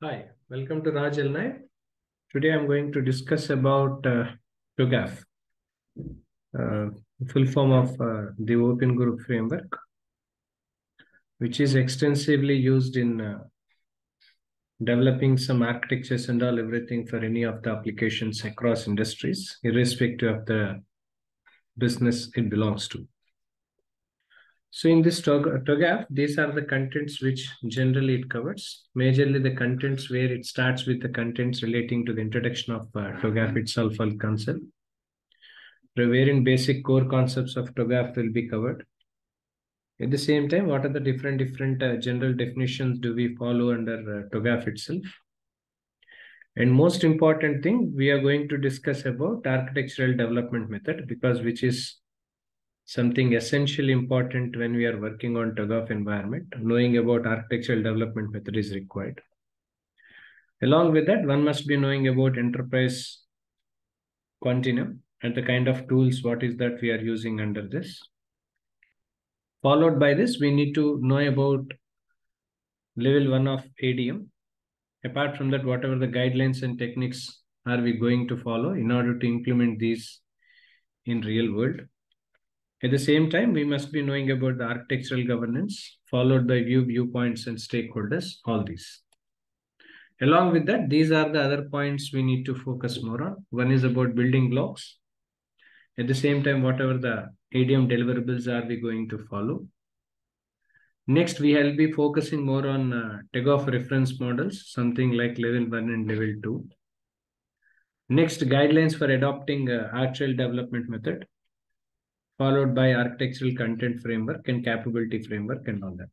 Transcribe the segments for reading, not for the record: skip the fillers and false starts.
Hi, welcome to Raj Elnai. Today I'm going to discuss about TOGAF, uh, full form of the Open Group Framework, which is extensively used in developing some architectures and all everything for any of the applications across industries, irrespective of the business it belongs to. So in this TOGAF, these are the contents which generally it covers. Majorly the contents where it starts with the contents relating to the introduction of TOGAF itself or concept, wherein basic core concepts of TOGAF will be covered. At the same time, what are the different general definitions do we follow under TOGAF itself? And most important thing, we are going to discuss about architectural development method, because which is something essentially important when we are working on TOGAF environment. Knowing about architectural development method is required. Along with that, one must be knowing about enterprise continuum and the kind of tools, what is that we are using under this. Followed by this, we need to know about level 1 of ADM. Apart from that, whatever the guidelines and techniques are we going to follow in order to implement these in real world. At the same time, we must be knowing about the architectural governance, followed by viewpoints and stakeholders, all these. Along with that, these are the other points we need to focus more on. One is about building blocks. At the same time, whatever the ADM deliverables are we going to follow. Next, we will be focusing more on TOGAF reference models, something like level 1 and level 2. Next, guidelines for adopting actual development method, followed by architectural content framework and capability framework and all that.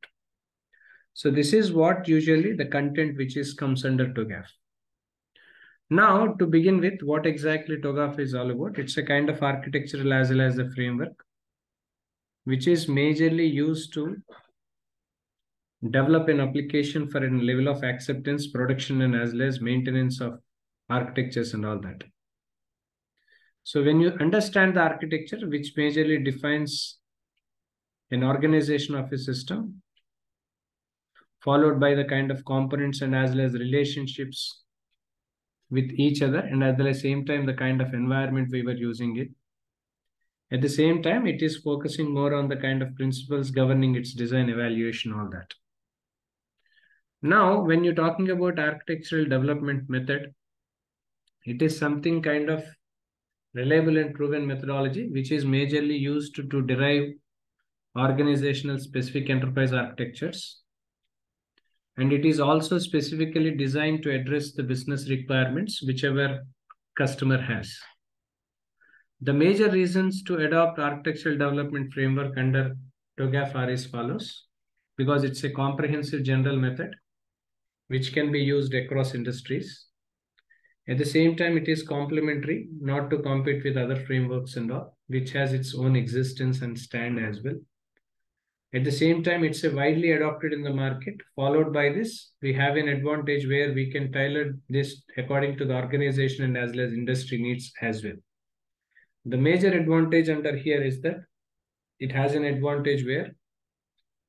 So this is what usually the content which is comes under TOGAF. Now, to begin with, what exactly TOGAF is all about? It's a kind of architectural as well as a framework, which is majorly used to develop an application for a level of acceptance, production, and as well as maintenance of architectures and all that. So when you understand the architecture, which majorly defines an organization of a system, followed by the kind of components and as well as relationships with each other, and at the same time, the kind of environment we were using it. At the same time, it is focusing more on the kind of principles governing its design, evaluation, all that. Now, when you're talking about architectural development method, it is something kind of reliable and proven methodology, which is majorly used to derive organizational specific enterprise architectures. And it is also specifically designed to address the business requirements, whichever customer has. The major reasons to adopt architectural development framework under TOGAF are as follows, because it's a comprehensive general method which can be used across industries. At the same time, it is complementary, not to compete with other frameworks and all, which has its own existence and stand as well. At the same time, it's a widely adopted in the market. Followed by this, we have an advantage where we can tailor this according to the organization and as well as industry needs as well. The major advantage under here is that it has an advantage where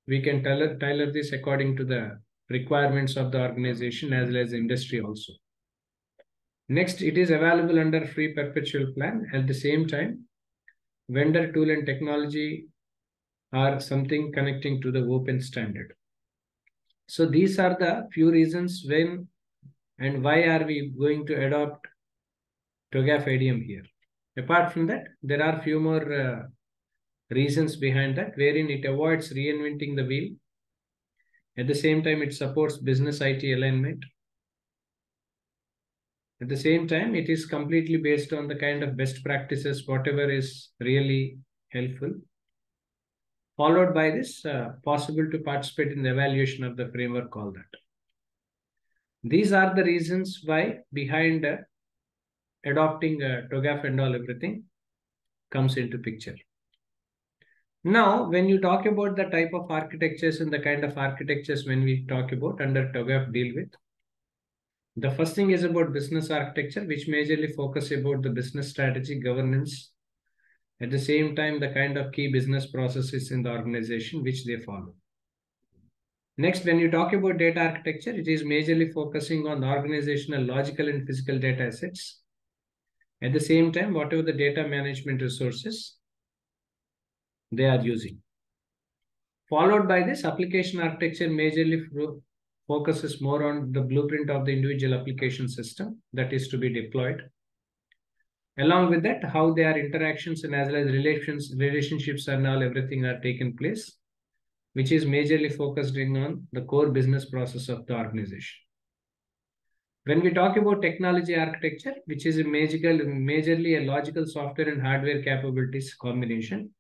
we can tailor this according to the requirements of the organization as well as the industry also. Next, it is available under free perpetual plan. At the same time, vendor tool and technology are something connecting to the open standard. So these are the few reasons when and why are we going to adopt TOGAF ADM here. Apart from that, there are few more reasons behind that, wherein it avoids reinventing the wheel. At the same time, it supports business IT alignment. At the same time, it is completely based on the kind of best practices, whatever is really helpful. Followed by this, possible to participate in the evaluation of the framework, all that. These are the reasons why behind adopting TOGAF and all everything comes into picture. Now, when you talk about the type of architectures and the kind of architectures when we talk about under TOGAF deal with, the first thing is about business architecture, which majorly focus about the business strategy, governance, at the same time, the kind of key business processes in the organization which they follow. Next, when you talk about data architecture, it is majorly focusing on organizational, logical, and physical data assets. At the same time, whatever the data management resources they are using. Followed by this, application architecture majorly focuses more on the blueprint of the individual application system that is to be deployed. Along with that, how their interactions and as well as relationships and all everything are taken place, which is majorly focused in on the core business process of the organization. When we talk about technology architecture, which is majorly a logical software and hardware capabilities combination,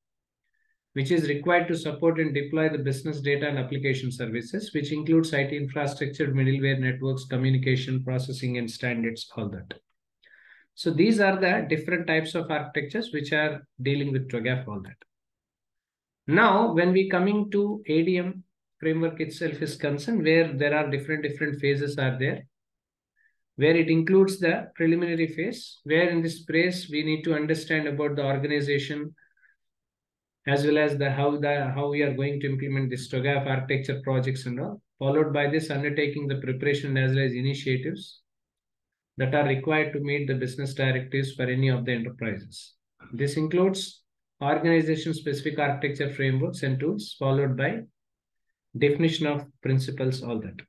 which is required to support and deploy the business data and application services, which includes IT infrastructure, middleware networks, communication, processing, and standards, all that. So these are the different types of architectures which are dealing with TOGAF, all that. Now, when we coming to ADM framework itself is concerned, where there are different phases are there, where it includes the preliminary phase, where in this phase we need to understand about the organization as well as how we are going to implement this TOGAF architecture projects and all. Followed by this, undertaking the preparation as well as initiatives that are required to meet the business directives for any of the enterprises. This includes organization-specific architecture frameworks and tools, followed by definition of principles, all that.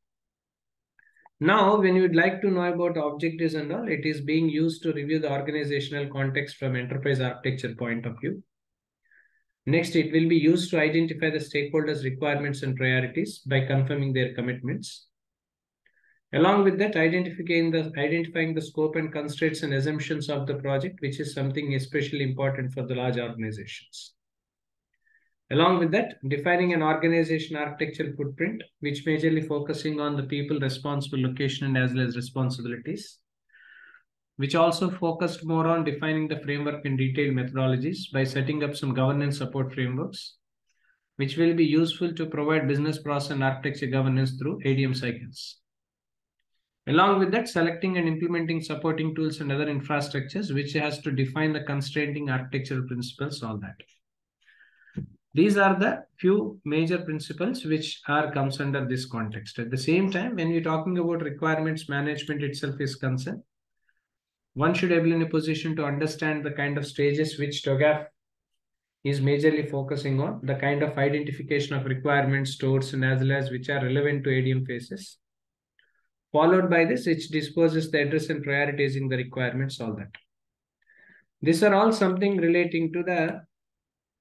Now, when you would like to know about objectives and all, it is being used to review the organizational context from enterprise architecture point of view. Next, it will be used to identify the stakeholders' requirements and priorities by confirming their commitments. Along with that, identifying the scope and constraints and assumptions of the project, which is something especially important for the large organizations. Along with that, defining an organization architectural footprint, which majorly focusing on the people responsible, location, and as well as responsibilities, which also focused more on defining the framework and detailed methodologies by setting up some governance support frameworks, which will be useful to provide business process and architecture governance through ADM cycles. Along with that, selecting and implementing supporting tools and other infrastructures, which has to define the constraining architectural principles, all that. These are the few major principles which comes under this context. At the same time, when we're talking about requirements management itself is concerned, one should be able in a position to understand the kind of stages which TOGAF is majorly focusing on, the kind of identification of requirements, stores, and as well as which are relevant to ADM phases. Followed by this, which disposes the address and prioritizing the requirements, all that. These are all something relating to the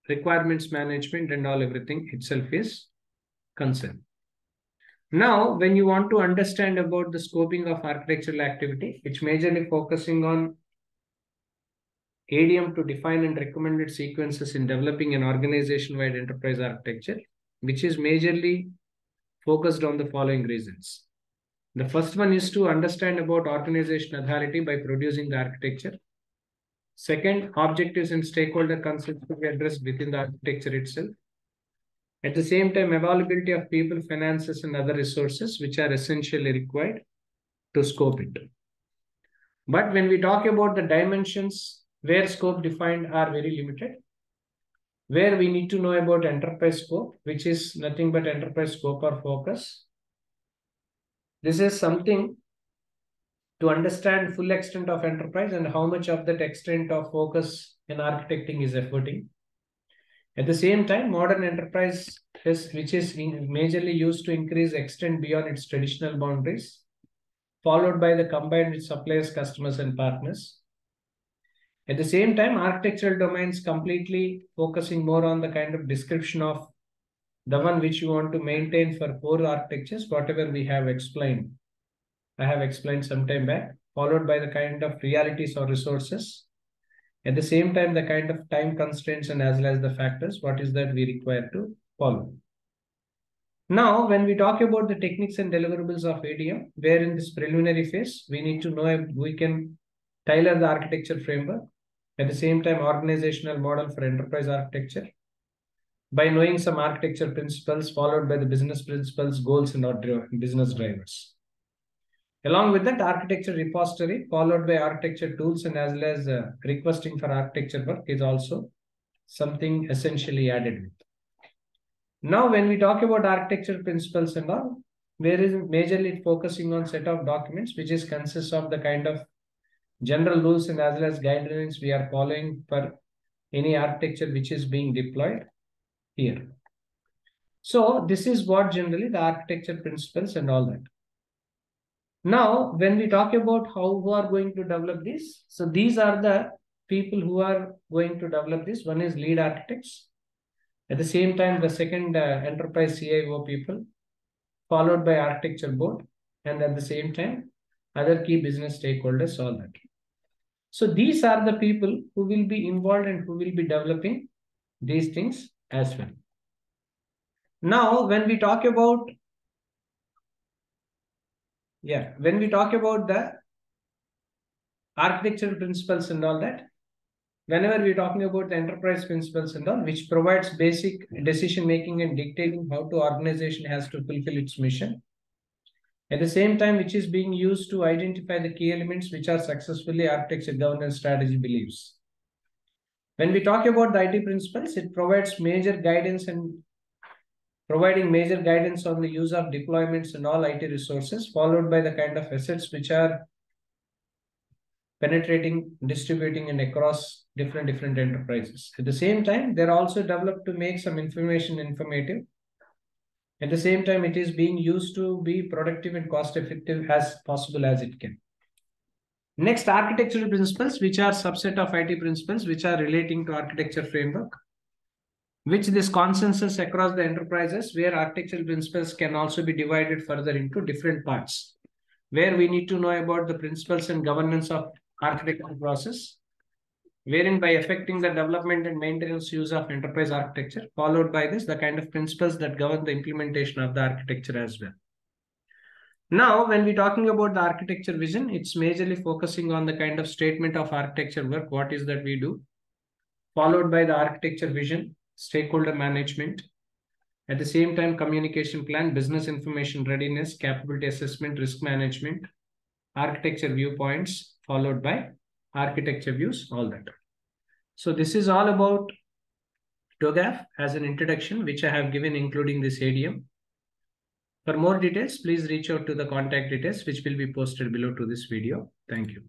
requirements management and all everything itself is concerned. Now, when you want to understand about the scoping of architectural activity, it's majorly focusing on ADM to define and recommended sequences in developing an organization-wide enterprise architecture, which is majorly focused on the following reasons. The first one is to understand about organization authority by producing the architecture. Second, objectives and stakeholder concerns to be addressed within the architecture itself. At the same time, availability of people, finances, and other resources which are essentially required to scope it. But when we talk about the dimensions where scope defined are very limited, where we need to know about enterprise scope, which is nothing but enterprise scope or focus. This is something to understand full extent of enterprise and how much of that extent of focus in architecting is efforting. At the same time, modern enterprise which is majorly used to increase extent beyond its traditional boundaries, followed by the combined with suppliers, customers, and partners. At the same time, architectural domains completely focusing more on the kind of description of the one which you want to maintain for core architectures, whatever we have explained. I have explained some time back, followed by the kind of realities or resources. At the same time, the kind of time constraints and as well as the factors, what is that we require to follow. Now, when we talk about the techniques and deliverables of ADM, where in this preliminary phase, we need to know if we can tailor the architecture framework. At the same time, organizational model for enterprise architecture by knowing some architecture principles, followed by the business principles, goals, and business drivers. Along with that, architecture repository, followed by architecture tools, and as well as requesting for architecture work is also something essentially added with. Now, when we talk about architecture principles and all, there is majorly focusing on set of documents, which is consists of the kind of general rules and as well as guidelines we are following for any architecture which is being deployed here. So this is what generally the architecture principles and all that. Now, when we talk about who are going to develop this, so these are the people who are going to develop this. One is lead architects. At the same time, the second enterprise CIO people, followed by architecture board, and at the same time, other key business stakeholders, all that. So these are the people who will be involved and who will be developing these things as well. Now, when we talk about the architecture principles and all that, whenever we're talking about the enterprise principles and all, which provides basic decision making and dictating how to organization has to fulfill its mission. At the same time, which is being used to identify the key elements which are successfully architecture governance strategy beliefs. When we talk about the IT principles, it provides major guidance and providing major guidance on the use of deployments and all IT resources, followed by the kind of assets which are penetrating, distributing, and across different enterprises. At the same time, they're also developed to make some information informative. At the same time, it is being used to be productive and cost effective as possible as it can. Next, architectural principles, which are subset of IT principles, which are relating to architecture framework, which this consensus across the enterprises, where architectural principles can also be divided further into different parts, where we need to know about the principles and governance of architectural process, wherein by affecting the development and maintenance use of enterprise architecture, followed by this, the kind of principles that govern the implementation of the architecture as well. Now, when we're talking about the architecture vision, it's majorly focusing on the kind of statement of architecture work, what is that we do, followed by the architecture vision, stakeholder management, at the same time, communication plan, business information readiness, capability assessment, risk management, architecture viewpoints, followed by architecture views, all that. So this is all about TOGAF as an introduction, which I have given including this ADM. For more details, please reach out to the contact details, which will be posted below to this video. Thank you.